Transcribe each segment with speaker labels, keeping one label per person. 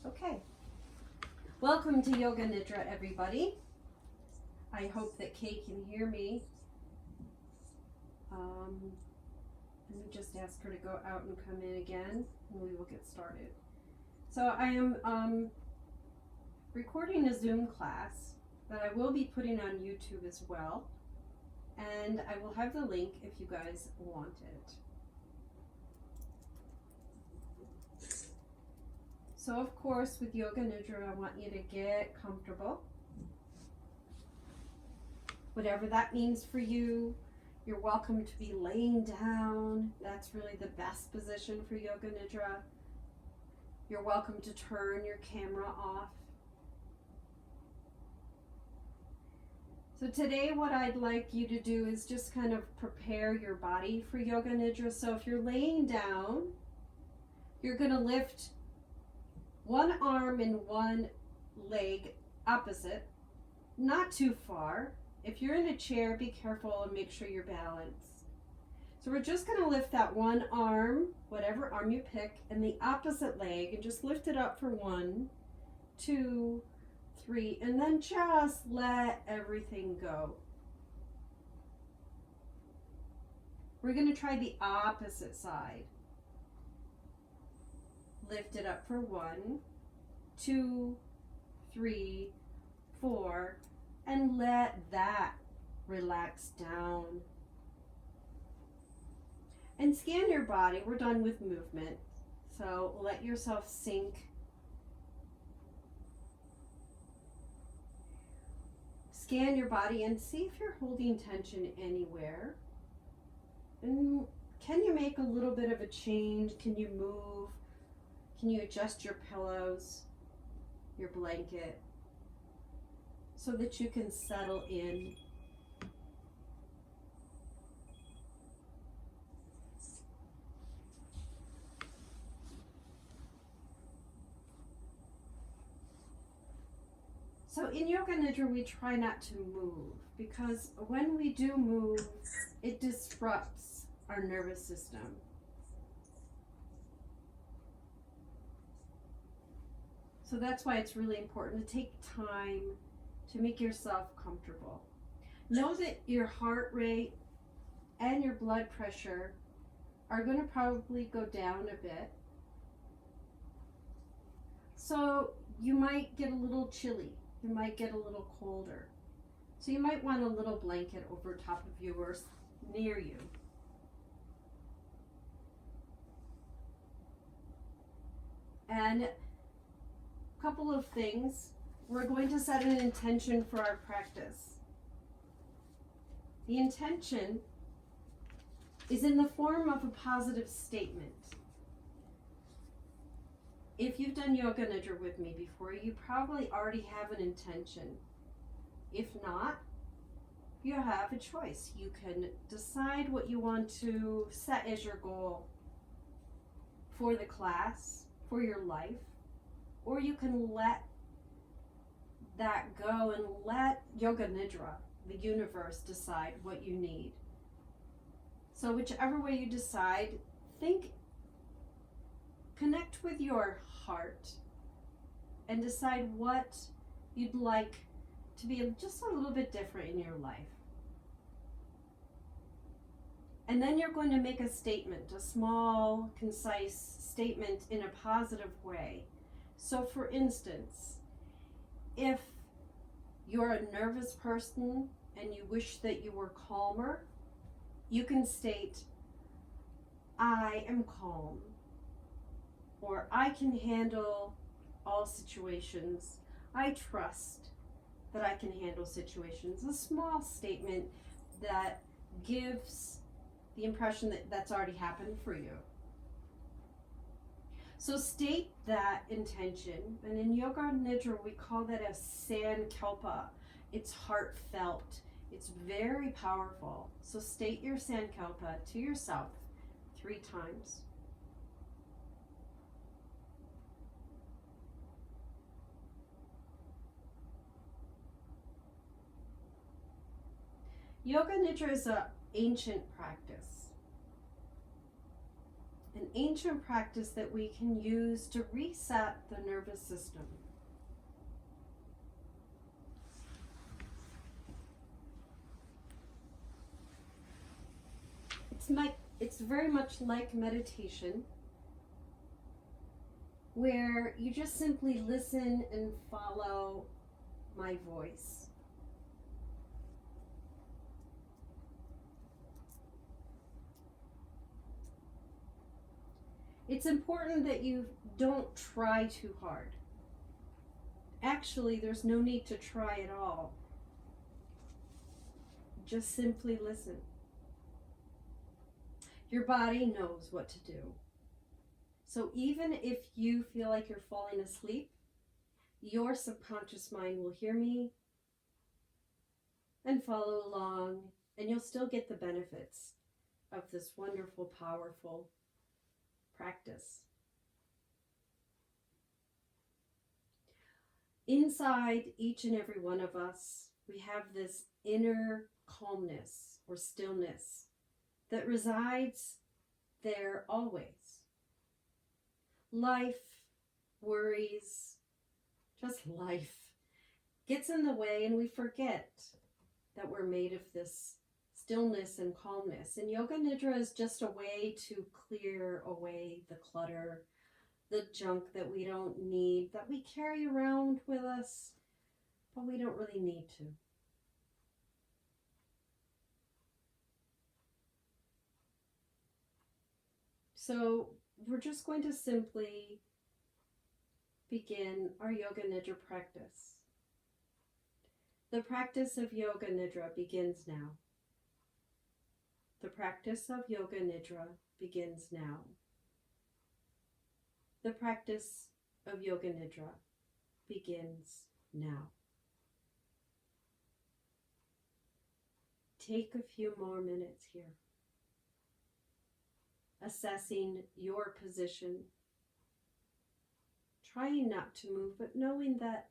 Speaker 1: Okay. Welcome to Yoga Nidra, everybody. I hope that Kay can hear me. Let me just ask her to go out and come in again, and we will get started. So I am recording a Zoom class that I will be putting on YouTube as well, and I will have the link if you guys want it. So of course, with Yoga Nidra, I want you to get comfortable. Whatever that means for you, you're welcome to be laying down. That's really the best position for Yoga Nidra. You're welcome to turn your camera off. So today what I'd like you to do is just kind of prepare your body for Yoga Nidra. So if you're laying down, you're going to lift one arm and one leg opposite, not too far. If you're in a chair, be careful and make sure you're balanced. So we're just going to lift that one arm, whatever arm you pick, and the opposite leg, and just lift it up for 1, 2, 3, and then just let everything go. We're going to try the opposite side. Lift it up for 1, 2, 3, 4, and let that relax down. And scan your body. We're done with movement. So let yourself sink. Scan your body and see if you're holding tension anywhere. And can you make a little bit of a change? Can you move? Can you adjust your pillows, your blanket, so that you can settle in? So in Yoga Nidra, we try not to move, because when we do move, it disrupts our nervous system. So that's why it's really important to take time to make yourself comfortable. Know that your heart rate and your blood pressure are going to probably go down a bit. So you might get a little chilly. You might get a little colder. So you might want a little blanket over top of you or near you. And a couple of things. We're going to set an intention for our practice. The intention is in the form of a positive statement. If you've done Yoga Nidra with me before, you probably already have an intention. If not, you have a choice. You can decide what you want to set as your goal for the class, for your life, or you can let that go and let Yoga Nidra, the universe, decide what you need. So whichever way you decide, connect with your heart and decide what you'd like to be just a little bit different in your life. And then you're going to make a statement, a small, concise statement in a positive way. So for instance, if you're a nervous person and you wish that you were calmer, you can state, I am calm, or I can handle all situations. I trust that I can handle situations. A small statement that gives the impression that that's already happened for you. So state that intention, and in Yoga Nidra we call that a sankalpa. It's heartfelt. It's very powerful. So state your sankalpa to yourself 3 times. Yoga Nidra is an ancient practice. an ancient practice that we can use to reset the nervous system. It's very much like meditation, where you just simply listen and follow my voice. It's important that you don't try too hard. Actually, there's no need to try at all. Just simply listen. Your body knows what to do. So even if you feel like you're falling asleep, your subconscious mind will hear me and follow along, and you'll still get the benefits of this wonderful, powerful practice. Inside each and every one of us, we have this inner calmness or stillness that resides there always. Life, worries, just life gets in the way, and we forget that we're made of this stillness and calmness. And Yoga Nidra is just a way to clear away the clutter, the junk that we don't need, that we carry around with us, but we don't really need to. So we're just going to simply begin our Yoga Nidra practice. The practice of Yoga Nidra begins now. The practice of Yoga Nidra begins now. The practice of Yoga Nidra begins now. Take a few more minutes here, assessing your position, trying not to move, but knowing that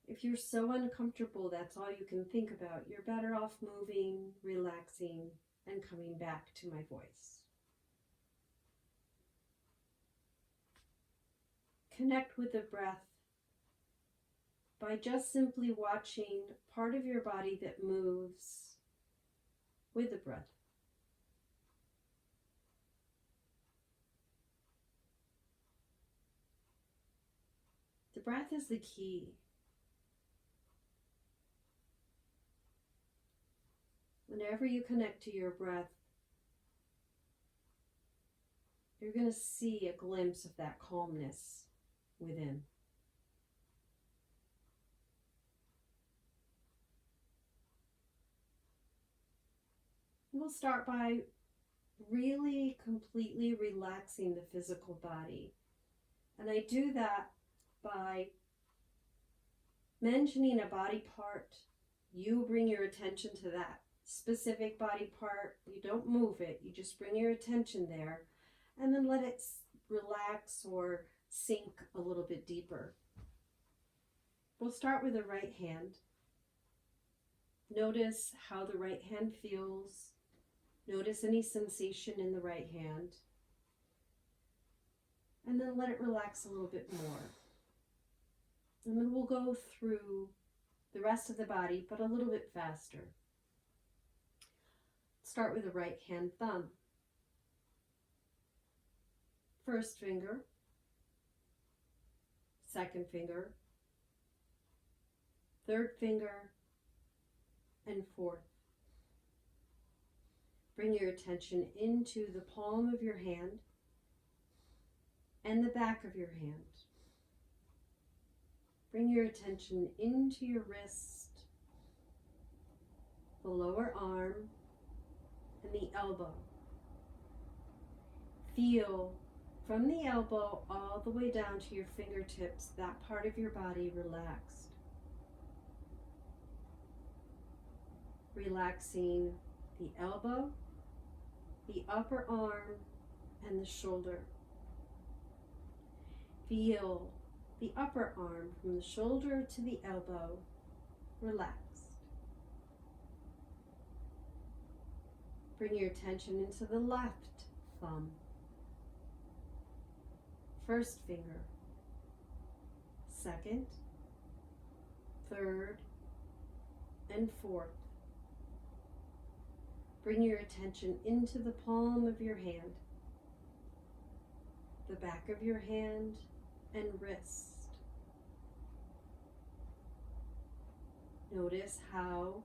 Speaker 1: if you're so uncomfortable, that's all you can think about. You're better off moving, relaxing, and coming back to my voice. Connect with the breath by just simply watching part of your body that moves with the breath. The breath is the key. Whenever you connect to your breath, you're going to see a glimpse of that calmness within. We'll start by really completely relaxing the physical body. And I do that by mentioning a body part. You bring your attention to that specific body part. You don't move it. You just bring your attention there and then let it relax or sink a little bit deeper. We'll start with the right hand. Notice how the right hand feels. Notice any sensation in the right hand. And then let it relax a little bit more. And then we'll go through the rest of the body, but a little bit faster. Start with the right hand thumb. First finger, second finger, third finger, and fourth. Bring your attention into the palm of your hand and the back of your hand. Bring your attention into your wrist, the lower arm, and the elbow. Feel from the elbow all the way down to your fingertips, that part of your body relaxed. Relaxing the elbow, the upper arm, and the shoulder. Feel the upper arm from the shoulder to the elbow relaxed. Bring your attention into the left thumb. first finger, second, third, and fourth. Bring your attention into the palm of your hand, the back of your hand, and wrist. Notice how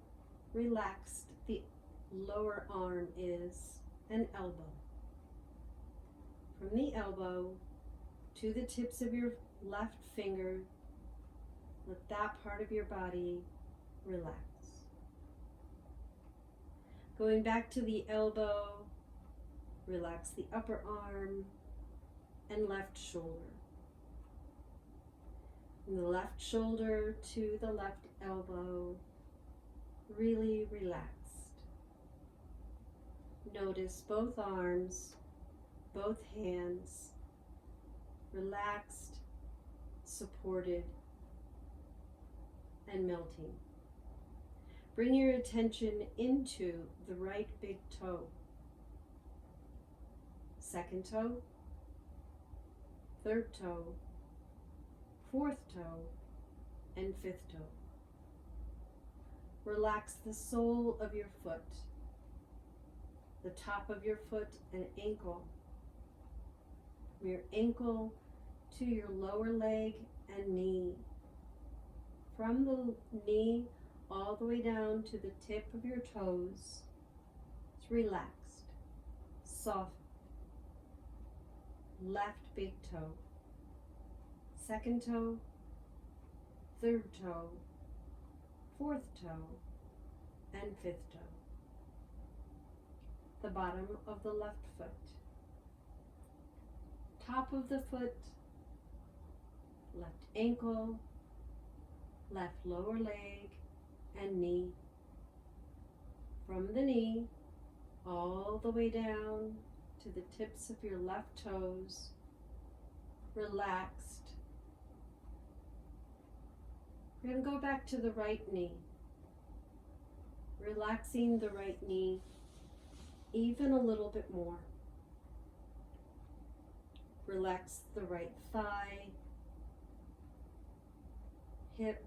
Speaker 1: relaxed the lower arm is and elbow. From the elbow to the tips of your left finger, let that part of your body relax. Going back to the elbow, relax the upper arm and left shoulder. From the left shoulder to the left elbow, really relaxed. Notice both arms, both hands, relaxed, supported, and melting. Bring your attention into the right big toe, second toe, third toe, fourth toe, and fifth toe. Relax the sole of your foot, the top of your foot and ankle, from your ankle to your lower leg and knee. From the knee all the way down to the tip of your toes. It's relaxed, soft. Left big toe, second toe, third toe, fourth toe, and fifth toe. The bottom of the left foot, top of the foot, left ankle, left lower leg, and knee. From the knee all the way down to the tips of your left toes, relaxed. We're going to go back to the right knee, relaxing the right knee even a little bit more. Relax the right thigh, hip,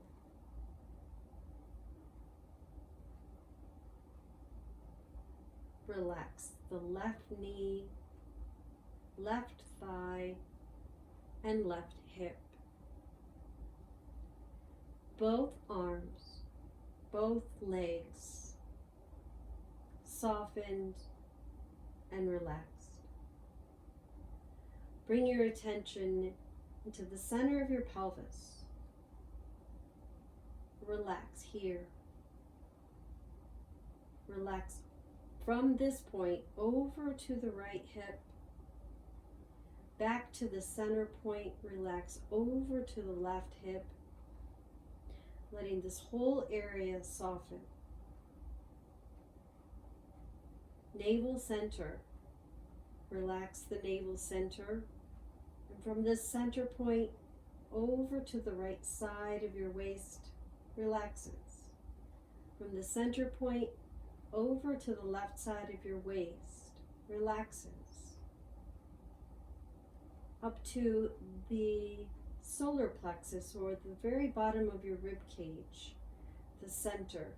Speaker 1: relax the left knee, left thigh, and left hip. Both arms, both legs, softened and relaxed. Bring your attention into the center of your pelvis. Relax here. Relax from this point over to the right hip, back to the center point, relax over to the left hip, letting this whole area soften. Navel center, relax the navel center, and from this center point over to the right side of your waist, relaxes. From the center point over to the left side of your waist, relaxes. Up to the solar plexus, or the very bottom of your rib cage, the center.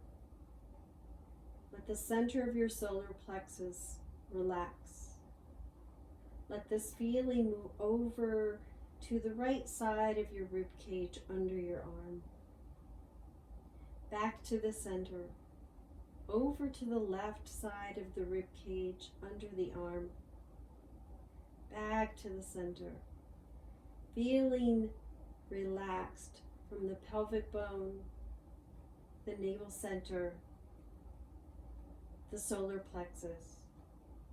Speaker 1: Let the center of your solar plexus relax. Let this feeling move over to the right side of your rib cage under your arm. Back to the center. Over to the left side of the rib cage under the arm. Back to the center. Feeling relaxed from the pelvic bone, the navel center, the solar plexus,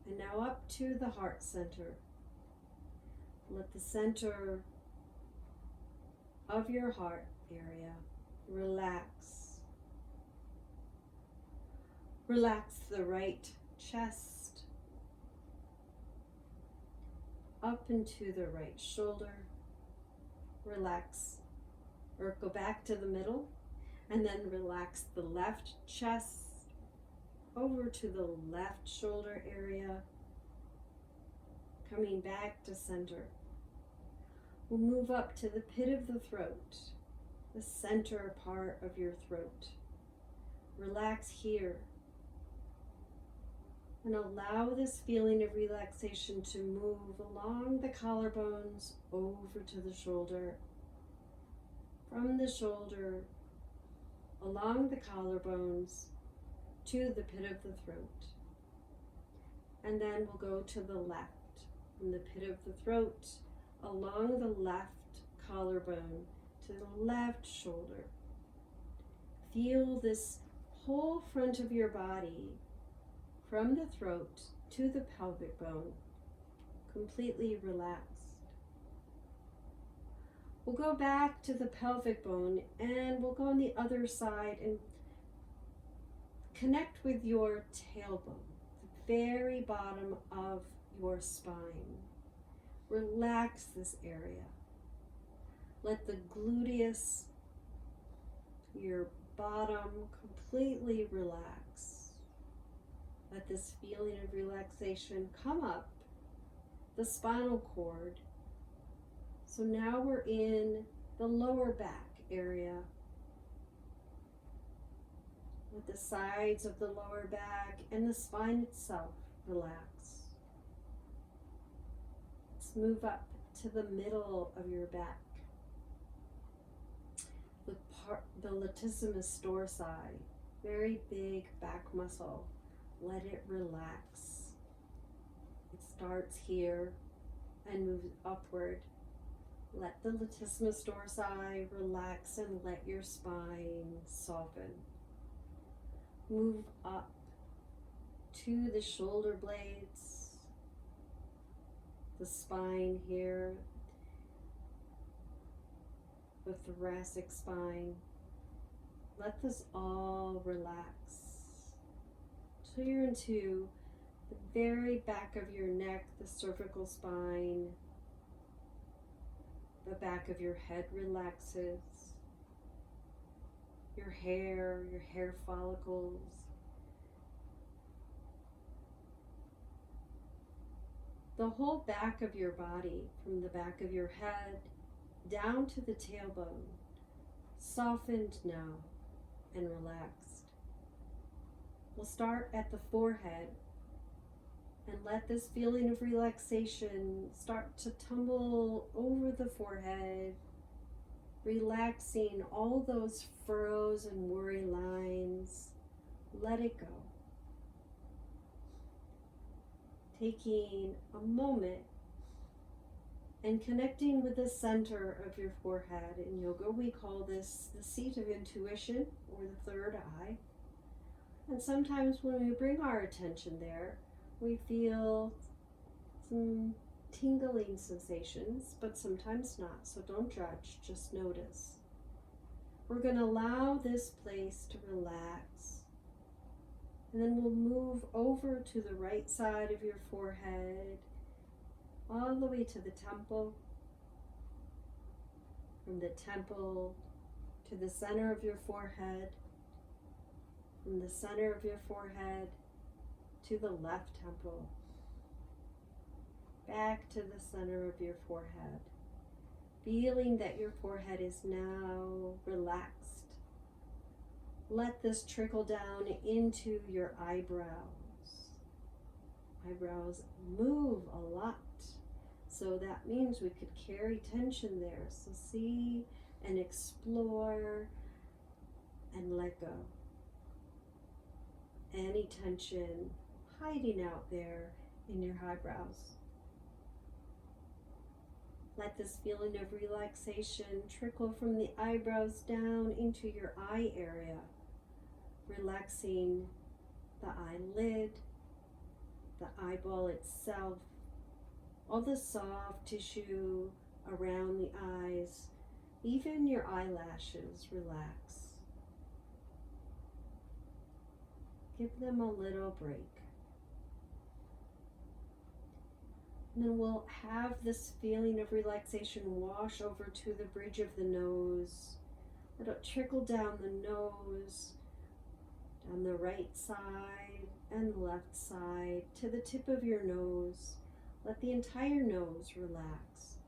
Speaker 1: and now up to the heart center. Let the center of your heart area relax. Relax the right chest, up into the right shoulder. Relax, or go back to the middle, and then relax the left chest over to the left shoulder area, coming back to center. We'll move up to the pit of the throat, the center part of your throat. Relax here. And allow this feeling of relaxation to move along the collarbones over to the shoulder. From the shoulder, along the collarbones, to the pit of the throat. And then we'll go to the left. From the pit of the throat, along the left collarbone, to the left shoulder. Feel this whole front of your body, from the throat to the pelvic bone, completely relaxed. We'll go back to the pelvic bone and we'll go on the other side and connect with your tailbone, the very bottom of your spine. Relax this area. Let the gluteus, your bottom, completely relax. Let this feeling of relaxation come up the spinal cord. So now we're in the lower back area. Let the sides of the lower back and the spine itself relax. Let's move up to the middle of your back. The latissimus dorsi, very big back muscle. Let it relax. It starts here and moves upward. Let the latissimus dorsi relax and let your spine soften. Move up to the shoulder blades, the spine here, the thoracic spine. Let this all relax. So you're into the very back of your neck, the cervical spine, the back of your head relaxes, your hair follicles. The whole back of your body, from the back of your head down to the tailbone, softened now and relaxed. We'll start at the forehead and let this feeling of relaxation start to tumble over the forehead, relaxing all those furrows and worry lines. Let it go. Taking a moment and connecting with the center of your forehead. In yoga, we call this the seat of intuition, or the third eye. And sometimes when we bring our attention there, we feel some tingling sensations, but sometimes not. So don't judge, just notice. We're going to allow this place to relax. And then we'll move over to the right side of your forehead, all the way to the temple. From the temple to the center of your forehead. From the center of your forehead to the left temple. Back to the center of your forehead. Feeling that your forehead is now relaxed. Let this trickle down into your eyebrows. Eyebrows move a lot, so that means we could carry tension there. So see and explore and let go. Any tension hiding out there in your eyebrows. Let this feeling of relaxation trickle from the eyebrows down into your eye area, relaxing the eyelid, the eyeball itself, all the soft tissue around the eyes, even your eyelashes relax. Give them a little break. And then we'll have this feeling of relaxation wash over to the bridge of the nose. Let it trickle down the nose, down the right side and the left side, to the tip of your nose. Let the entire nose relax.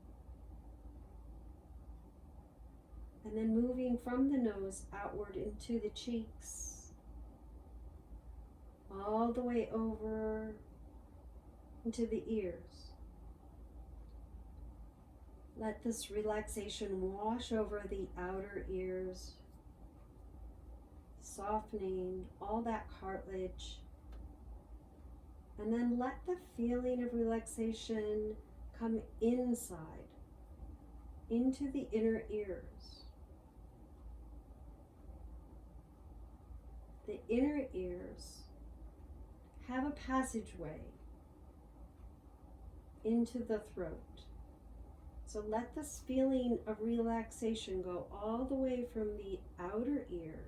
Speaker 1: And then moving from the nose outward into the cheeks, all the way over into the ears. Let this relaxation wash over the outer ears, softening all that cartilage. And then let the feeling of relaxation come inside, into the inner ears. The inner ears have a passageway into the throat. So let this feeling of relaxation go all the way from the outer ear,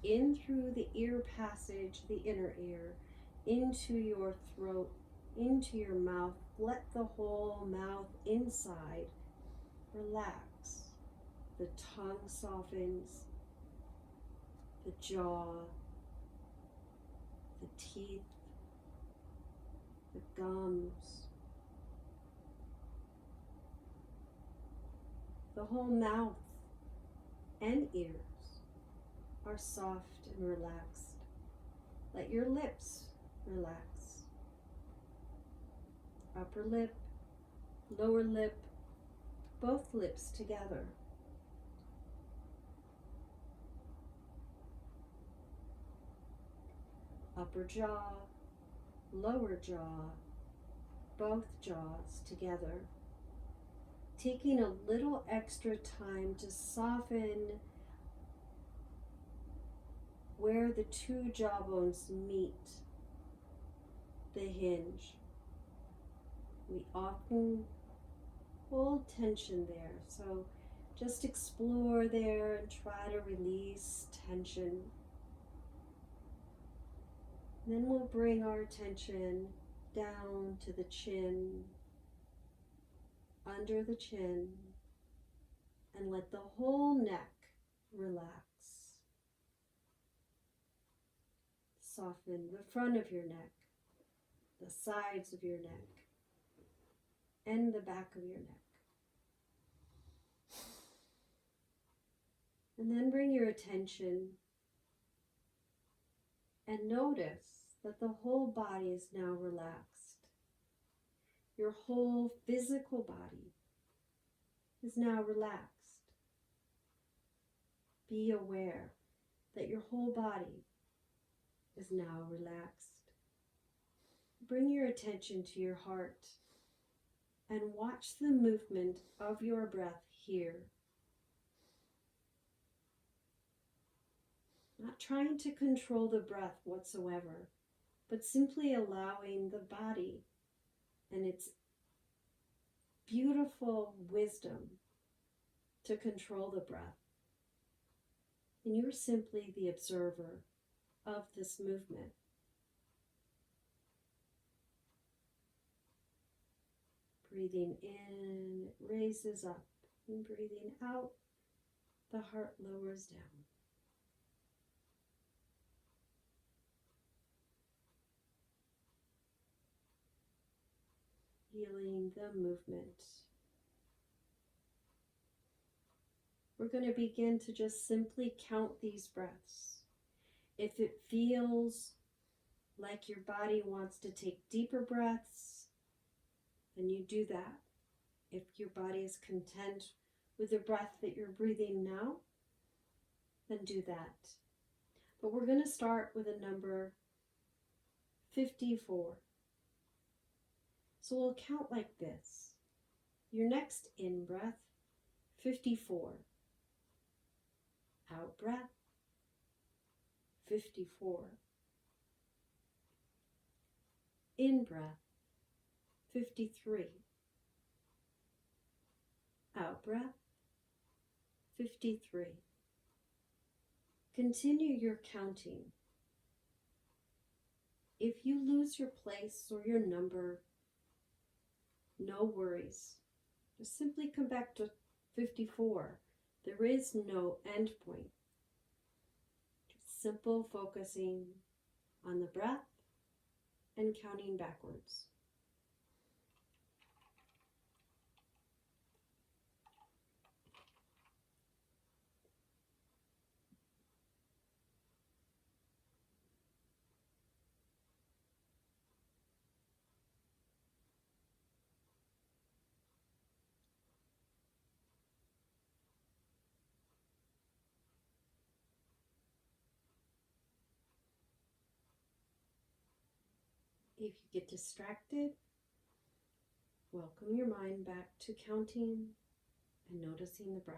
Speaker 1: in through the ear passage, the inner ear, into your throat, into your mouth. Let the whole mouth inside relax. The tongue softens, the jaw, the teeth, the gums. The whole mouth and ears are soft and relaxed. Let your lips relax. Upper lip, lower lip, both lips together. Upper jaw, lower jaw, both jaws together. Taking a little extra time to soften where the two jawbones meet, the hinge. We often hold tension there, so just explore there and try to release tension. Then we'll bring our attention down to the chin, under the chin, and let the whole neck relax. Soften the front of your neck, the sides of your neck, and the back of your neck. And then bring your attention and notice that the whole body is now relaxed. Your whole physical body is now relaxed. Be aware that your whole body is now relaxed. Bring your attention to your heart and watch the movement of your breath here. Not trying to control the breath whatsoever, but simply allowing the body and its beautiful wisdom to control the breath. And you're simply the observer of this movement. Breathing in, it raises up, and breathing out, the heart lowers down. Feeling the movement. We're going to begin to just simply count these breaths. If it feels like your body wants to take deeper breaths, then you do that. If your body is content with the breath that you're breathing now, then do that. But we're going to start with a number 54. So we'll count like this. Your next in breath, 54. Out breath, 54. In breath, 53. Out breath, 53. Continue your counting. If you lose your place or your number, no worries. Just simply come back to 54. There is no end point. Just simple focusing on the breath and counting backwards. If you get distracted, welcome your mind back to counting and noticing the breath.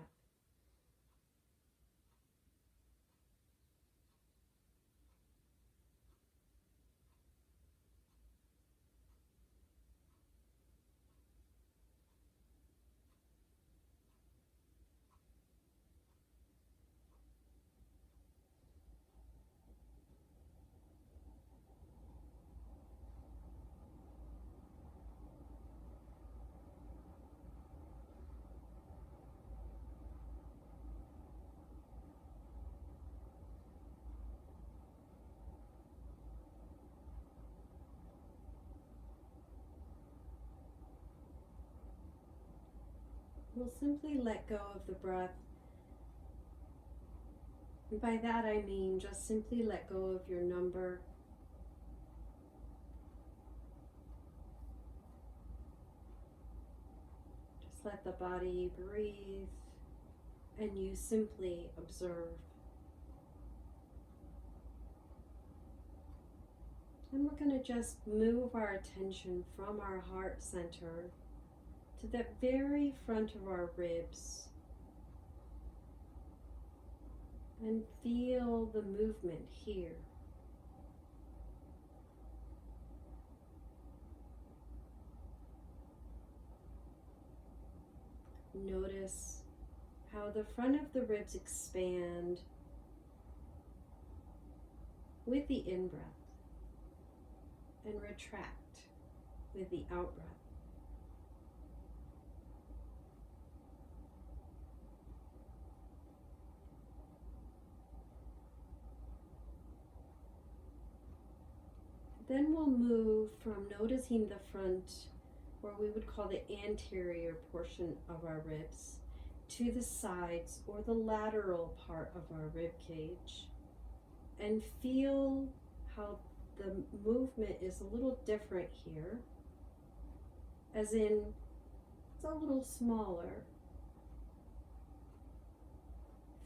Speaker 1: We'll simply let go of the breath. And by that I mean just simply let go of your number. Just let the body breathe and you simply observe. And we're going to just move our attention from our heart center to the very front of our ribs and feel the movement here. Notice how the front of the ribs expand with the in-breath and retract with the out-breath. Then we'll move from noticing the front, or we would call the anterior portion of our ribs, to the sides or the lateral part of our rib cage, and feel how the movement is a little different here, as in it's a little smaller.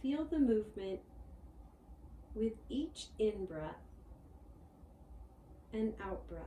Speaker 1: Feel the movement with each in-breath and out-breath.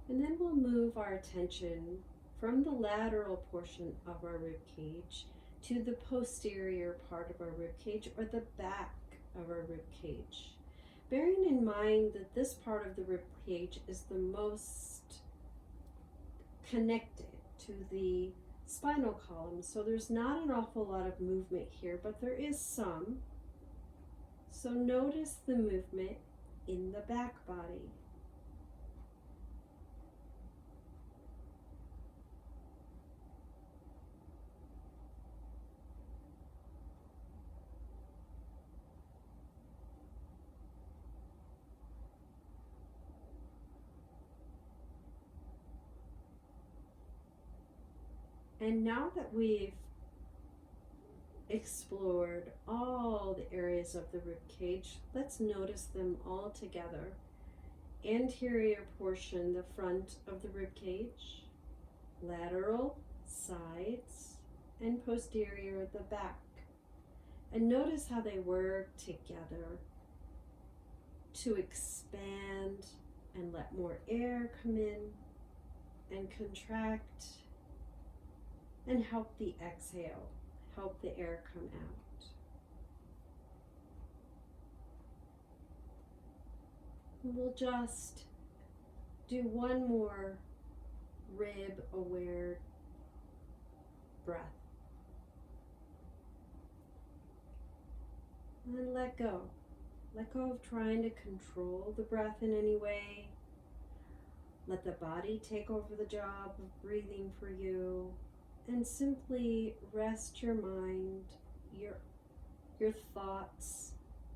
Speaker 1: And then we'll move our attention from the lateral portion of our rib cage to the posterior part of our rib cage, or the back of our rib cage. Bearing in mind that this part of the rib cage is the most connected to the spinal column, so there's not an awful lot of movement here, but there is some. So notice the movement in the back body. And now that we've explored all the areas of the rib cage, let's notice them all together. Anterior portion, the front of the rib cage, lateral, sides, and posterior, the back. And notice how they work together to expand and let more air come in and contract, and help the exhale, help the air come out. And we'll just do one more rib aware breath. And then let go. Let go of trying to control the breath in any way. Let the body take over the job of breathing for you. And simply rest your mind, your thoughts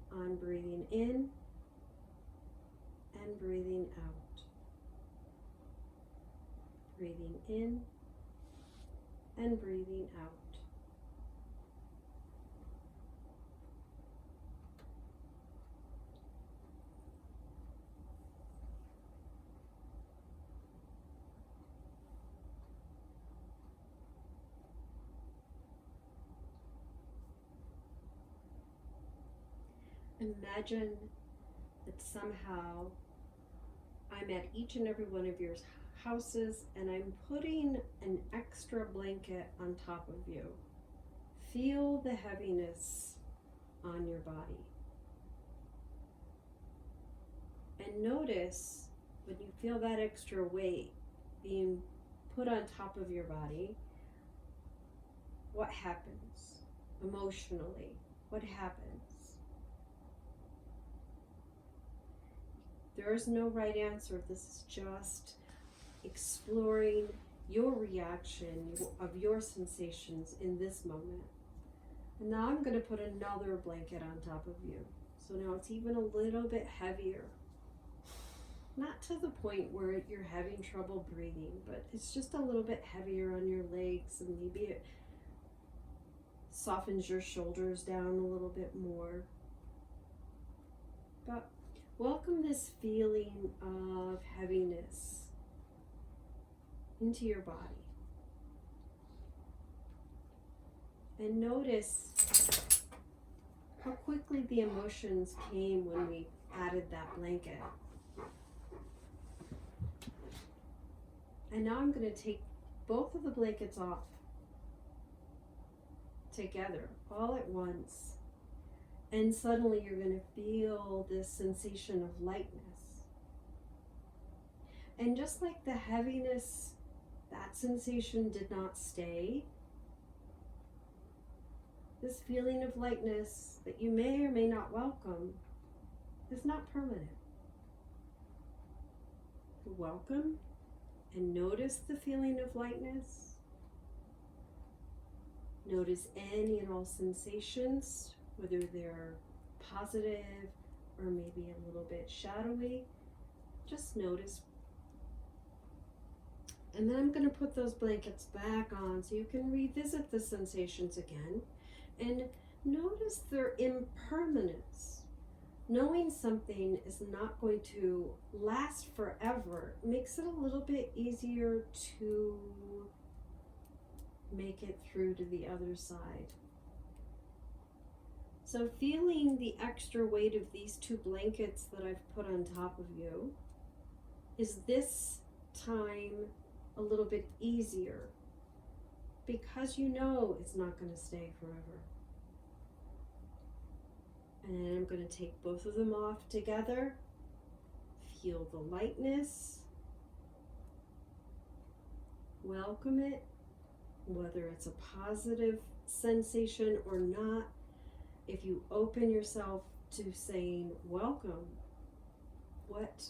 Speaker 1: on breathing in and breathing out. Breathing in and breathing out. Imagine that somehow I'm at each and every one of your houses and I'm putting an extra blanket on top of you. Feel the heaviness on your body. And notice when you feel that extra weight being put on top of your body, what happens emotionally? What happens? There is no right answer. This is just exploring your reaction of your sensations in this moment. And now I'm going to put another blanket on top of you. So now it's even a little bit heavier. Not to the point where you're having trouble breathing, but it's just a little bit heavier on your legs, and maybe it softens your shoulders down a little bit more. But welcome this feeling of heaviness into your body. And notice how quickly the emotions came when we added that blanket. And now I'm going to take both of the blankets off together, all at once. And suddenly you're going to feel this sensation of lightness. And just like the heaviness, that sensation did not stay. This feeling of lightness that you may or may not welcome is not permanent. Welcome and notice the feeling of lightness. Notice any and all sensations, whether they're positive or maybe a little bit shadowy. Just notice. And then I'm going to put those blankets back on so you can revisit the sensations again and notice their impermanence. Knowing something is not going to last forever makes it a little bit easier to make it through to the other side. So feeling the extra weight of these two blankets that I've put on top of you, is this time a little bit easier because you know it's not going to stay forever. And then I'm going to take both of them off together. Feel the lightness. Welcome it, whether it's a positive sensation or not. If you open yourself to saying, welcome, what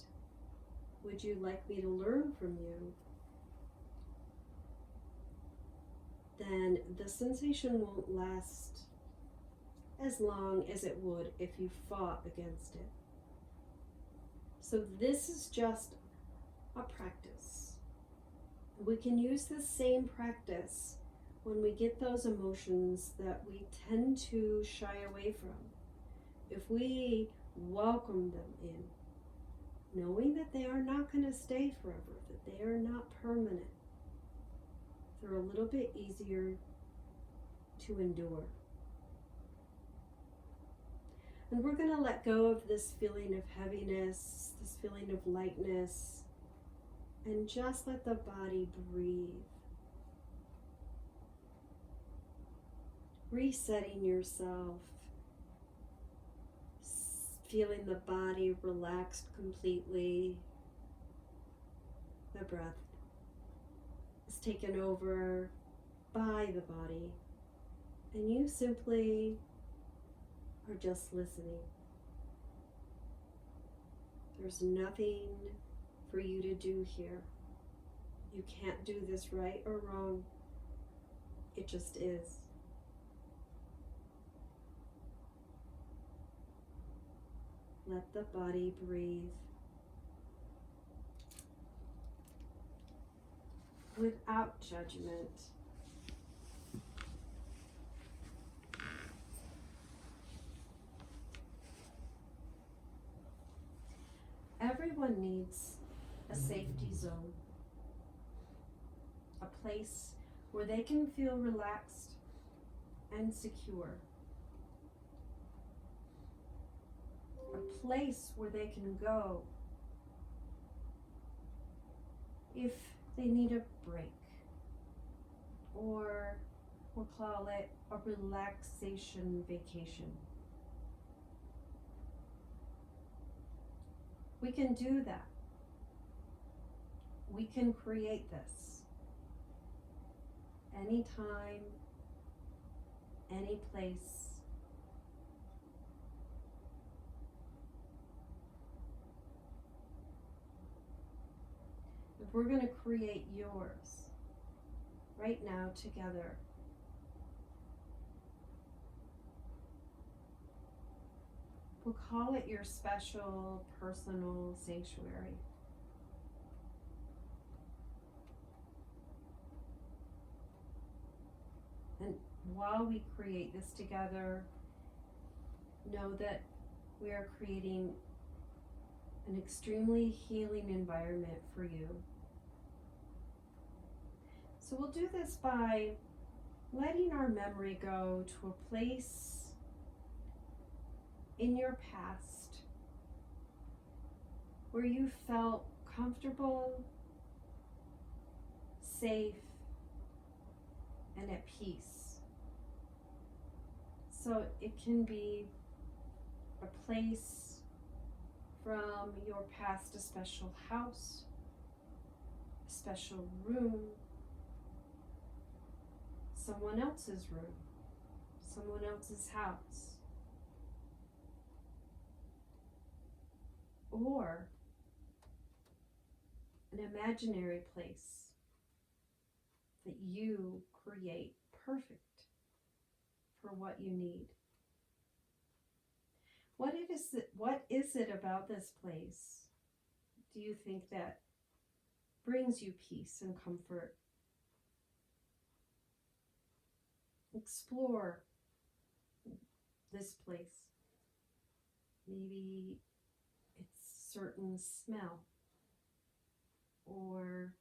Speaker 1: would you like me to learn from you? Then the sensation won't last as long as it would if you fought against it. So this is just a practice. We can use the same practice when we get those emotions that we tend to shy away from. If we welcome them in, knowing that they are not going to stay forever, that they are not permanent, they're a little bit easier to endure. And we're going to let go of this feeling of heaviness, this feeling of lightness, and just let the body breathe. Resetting yourself, feeling the body relaxed completely. The breath is taken over by the body, and you simply are just listening. There's nothing for you to do here. You can't do this right or wrong. It just is. Let the body breathe without judgment. Everyone needs a safety zone, a place where they can feel relaxed and secure. a place where they can go if they need a break, or we'll call it a relaxation vacation. We can do that. We can create this anytime, any place. If we're going to create yours right now together, we'll call it your special personal sanctuary. And while we create this together, know that we are creating an extremely healing environment for you. So we'll do this by letting our memory go to a place in your past where you felt comfortable, safe, and at peace. So it can be a place from your past, a special house, a special room, someone else's room, someone else's house, or an imaginary place that you create perfect for what you need. What is it about this place do you think that brings you peace and comfort? Explore this place. Maybe it's certain smell, or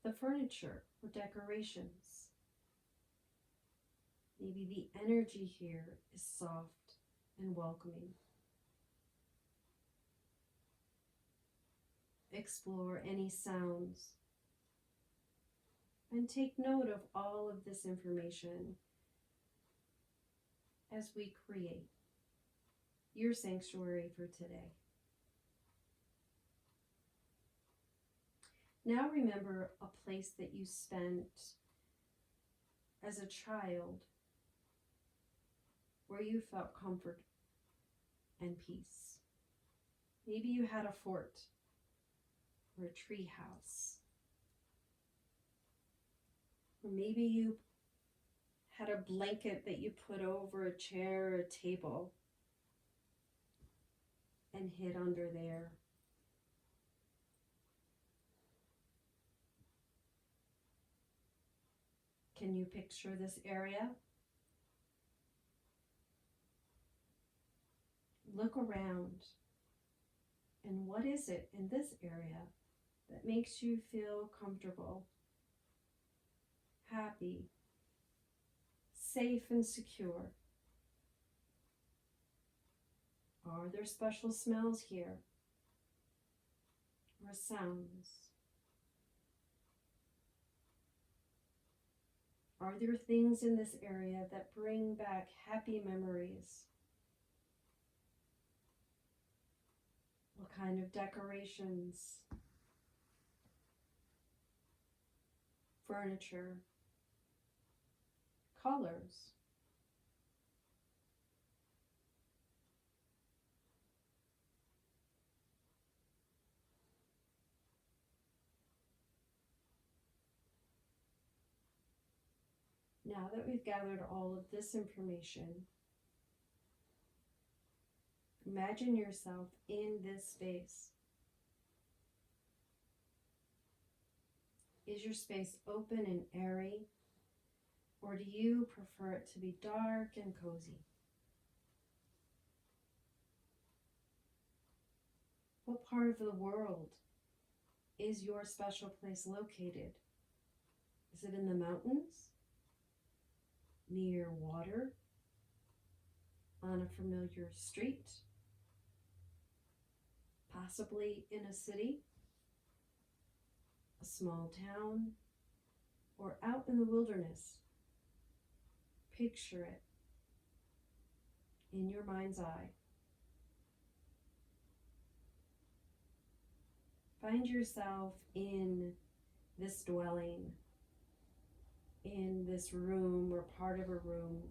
Speaker 1: the furniture or decorations. Maybe the energy here is soft and welcoming. Explore any sounds and take note of all of this information as we create your sanctuary for today. Now remember a place that you spent as a child where you felt comfort and peace. Maybe you had a fort or a tree house. Or maybe you had a blanket that you put over a chair or a table and hid under there. Can you picture this area? Look around, and what is it in this area that makes you feel comfortable, happy, safe and secure? Are there special smells here or sounds? Are there things in this area that bring back happy memories? What kind of decorations, furniture, colors? Now that we've gathered all of this information, imagine yourself in this space. Is your space open and airy, or do you prefer it to be dark and cozy? What part of the world is your special place located? Is it in the mountains? Near water? On a familiar street? possibly in a city, a small town, or out in the wilderness. Picture it in your mind's eye. Find yourself in this dwelling, in this room or part of a room.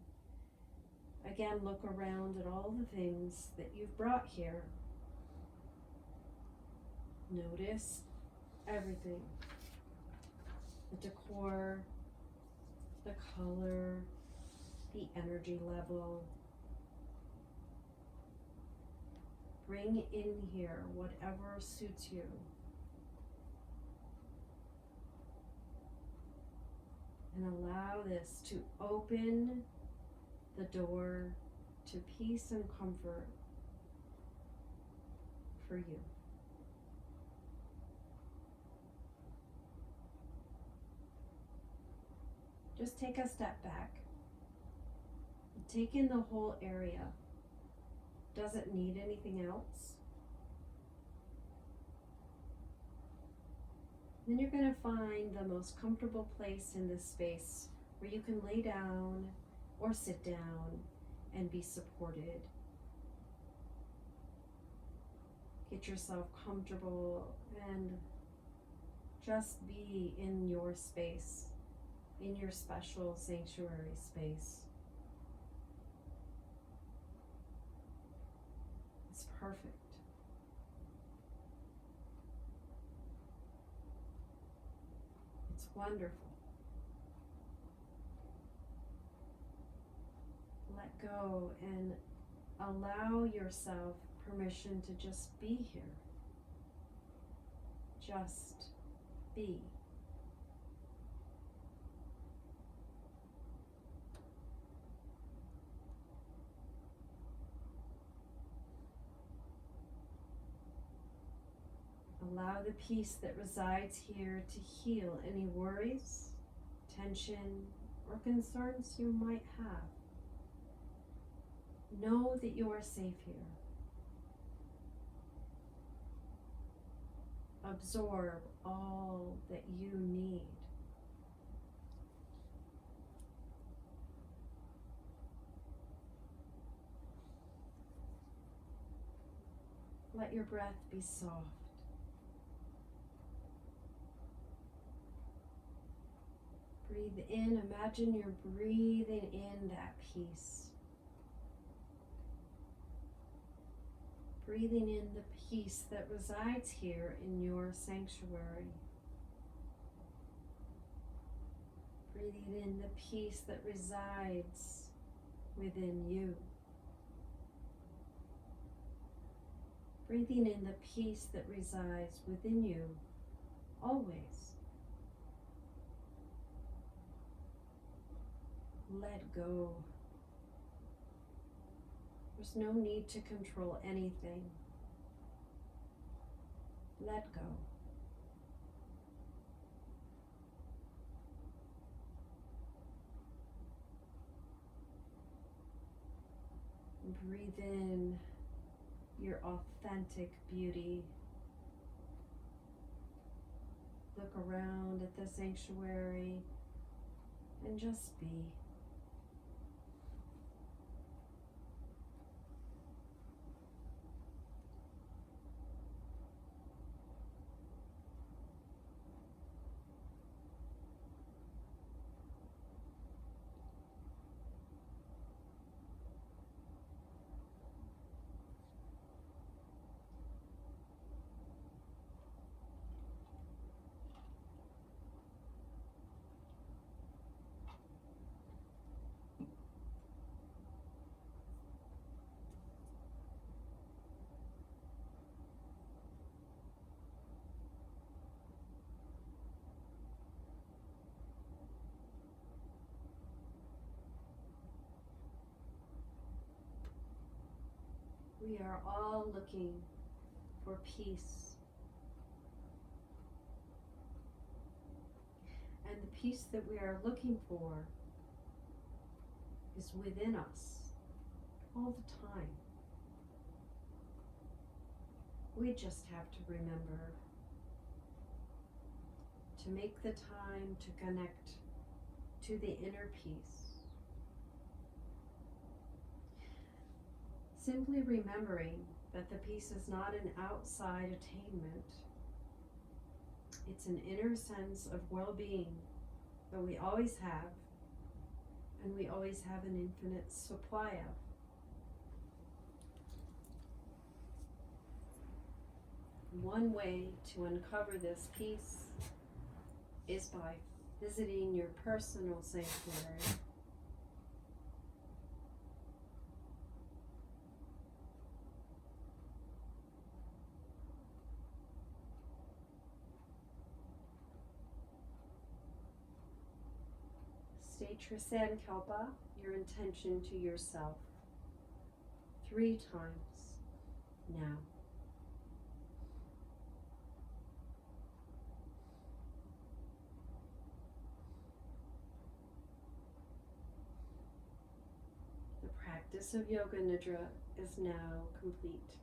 Speaker 1: Again, look around at all the things that you've brought here. Notice everything. The decor, the color, the energy level. Bring in here whatever suits you. And allow this to open the door to peace and comfort for you. Just take a step back. Take in the whole area. Does it need anything else? Then you're going to find the most comfortable place in this space where you can lay down or sit down and be supported. Get yourself comfortable and just be in your space, in your special sanctuary space. It's perfect. It's wonderful. Let go and allow yourself permission to just be here. Just be. Allow the peace that resides here to heal any worries, tension, or concerns you might have. Know that you are safe here. Absorb all that you need. Let your breath be soft. Breathe in, imagine you're breathing in that peace. Breathing in the peace that resides here in your sanctuary. Breathing in the peace that resides within you. Breathing in the peace that resides within you always. Let go. There's no need to control anything. Let go. Breathe in your authentic beauty. Look around at the sanctuary and just be. We are all looking for peace. And the peace that we are looking for is within us all the time. We just have to remember to make the time to connect to the inner peace. Simply remembering that the peace is not an outside attainment. It's an inner sense of well-being that we always have, and we always have an infinite supply of. One way to uncover this peace is by visiting your personal sanctuary. State your sankalpa, your intention to yourself, 3 times now. The practice of Yoga Nidra is now complete.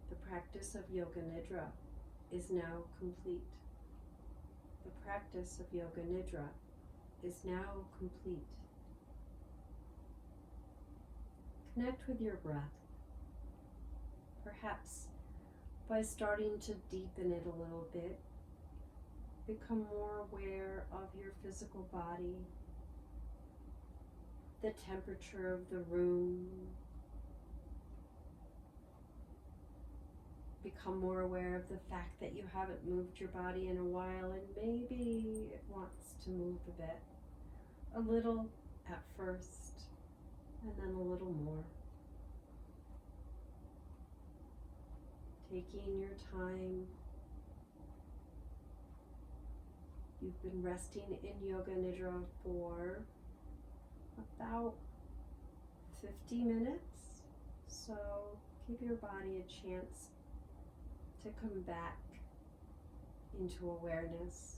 Speaker 1: The practice of Yoga Nidra is now complete. The practice of Yoga Nidra is now complete. Connect with your breath, perhaps by starting to deepen it a little bit. Become more aware of your physical body, the temperature of the room. Become more aware of the fact that you haven't moved your body in a while, and maybe it wants to move a bit. A little at first, and then a little more. Taking your time. You've been resting in Yoga Nidra for about 50 minutes, so give your body a chance to come back into awareness.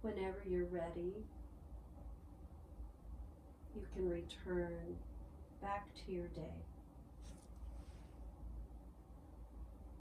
Speaker 1: Whenever you're ready, you can return back to your day.